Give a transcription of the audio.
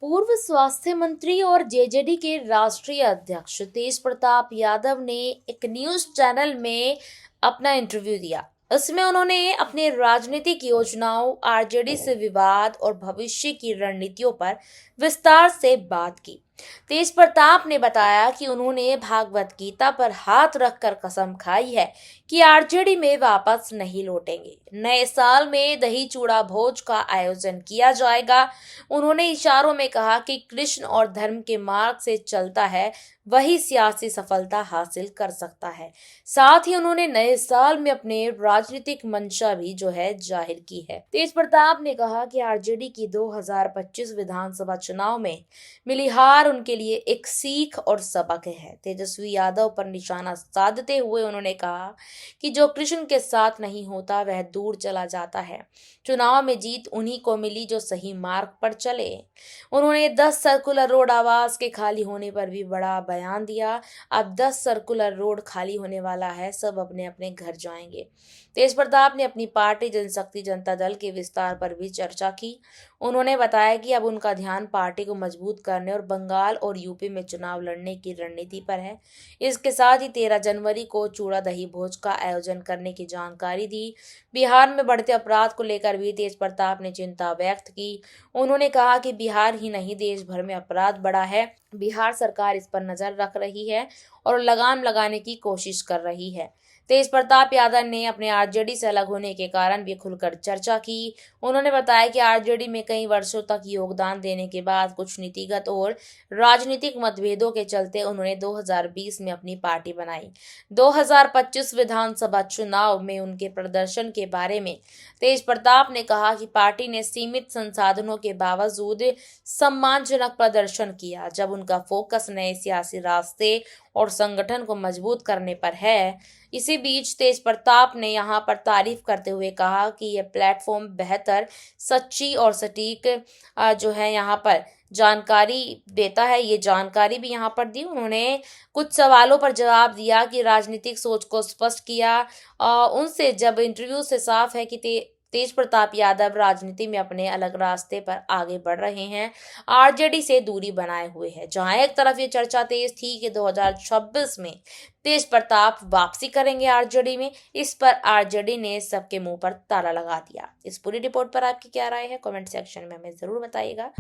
पूर्व स्वास्थ्य मंत्री और जेजेडी के राष्ट्रीय अध्यक्ष तेज प्रताप यादव ने एक न्यूज चैनल में अपना इंटरव्यू दिया। उसमें उन्होंने अपने राजनीतिक योजनाओं, आरजेडी से विवाद और भविष्य की रणनीतियों पर विस्तार से बात की। तेज प्रताप ने बताया कि उन्होंने भागवत गीता पर हाथ रखकर कसम खाई है कि आरजेडी में वापस नहीं लौटेंगे। नए साल में दही चूड़ा भोज का आयोजन किया जाएगा। उन्होंने इशारों में कहा कि कृष्ण और धर्म के मार्ग से चलता है वही सियासी सफलता हासिल कर सकता है। साथ ही उन्होंने नए साल में अपने राजनीतिक मंशा भी जाहिर की है। तेज प्रताप ने कहा कि आरजेडी की 2025 विधानसभा चुनाव में मिली हार उनके लिए एक सीख और सबक है। तेजस्वी यादव पर निशाना साधते हुए उन्होंने कहा कि जो कृष्ण के साथ नहीं होता वह दूर चला जाता है। चुनाव में जीत उन्हीं को मिली जो सही मार्ग पर चले। उन्होंने 10 सर्कुलर रोड आवास के खाली होने पर भी बड़ा बयान दिया। अब 10 सर्कुलर रोड खाली होने वाला है, सब अपने अपने घर जाएंगे। तेज प्रताप ने अपनी पार्टी जनशक्ति जनता दल के विस्तार पर भी चर्चा की। उन्होंने बताया कि अब उनका ध्यान पार्टी को मजबूत करने और बंगाल और यूपी में चुनाव लड़ने की रणनीति पर है। इसके साथ ही 13 जनवरी को चूड़ा दही भोज का आयोजन करने की जानकारी दी। बिहार में बढ़ते अपराध को लेकर भी तेज प्रताप ने चिंता व्यक्त की। उन्होंने कहा कि बिहार ही नहीं देश भर में अपराध बढ़ा है। बिहार सरकार इस पर नजर रख रही है और लगाम लगाने की कोशिश कर रही है। तेज प्रताप यादव ने अपने आरजेडी से अलग होने के कारण भी खुलकर चर्चा की। उन्होंने बताया कि आरजेडी में कई वर्षों तक योगदान देने के बाद कुछ नीतिगत और राजनीतिक मतभेदों के चलते उन्होंने 2020 में अपनी पार्टी बनाई। 2025 विधानसभा चुनाव में उनके प्रदर्शन के बारे में तेज प्रताप ने कहा कि पार्टी ने सीमित संसाधनों के बावजूद सम्मानजनक प्रदर्शन किया। जब उनका फोकस नए सियासी रास्ते और संगठन को मजबूत करने पर है। इसी बीच तेज प्रताप ने यहां पर तारीफ करते हुए कहा कि यह प्लेटफॉर्म बेहतर, सच्ची और सटीक यहाँ पर जानकारी देता है। ये जानकारी भी यहाँ पर दी। उन्होंने कुछ सवालों पर जवाब दिया कि राजनीतिक सोच को स्पष्ट किया। उनसे जब इंटरव्यू से साफ है कि तेज प्रताप यादव राजनीति में अपने अलग रास्ते पर आगे बढ़ रहे हैं, आरजेडी से दूरी बनाए हुए हैं। जहां एक तरफ ये चर्चा तेज थी कि 2026 में तेज प्रताप वापसी करेंगे आरजेडी में, इस पर आरजेडी ने सबके मुंह पर ताला लगा दिया। इस पूरी रिपोर्ट पर आपकी क्या राय है? कमेंट सेक्शन में हमें जरूर बताइएगा।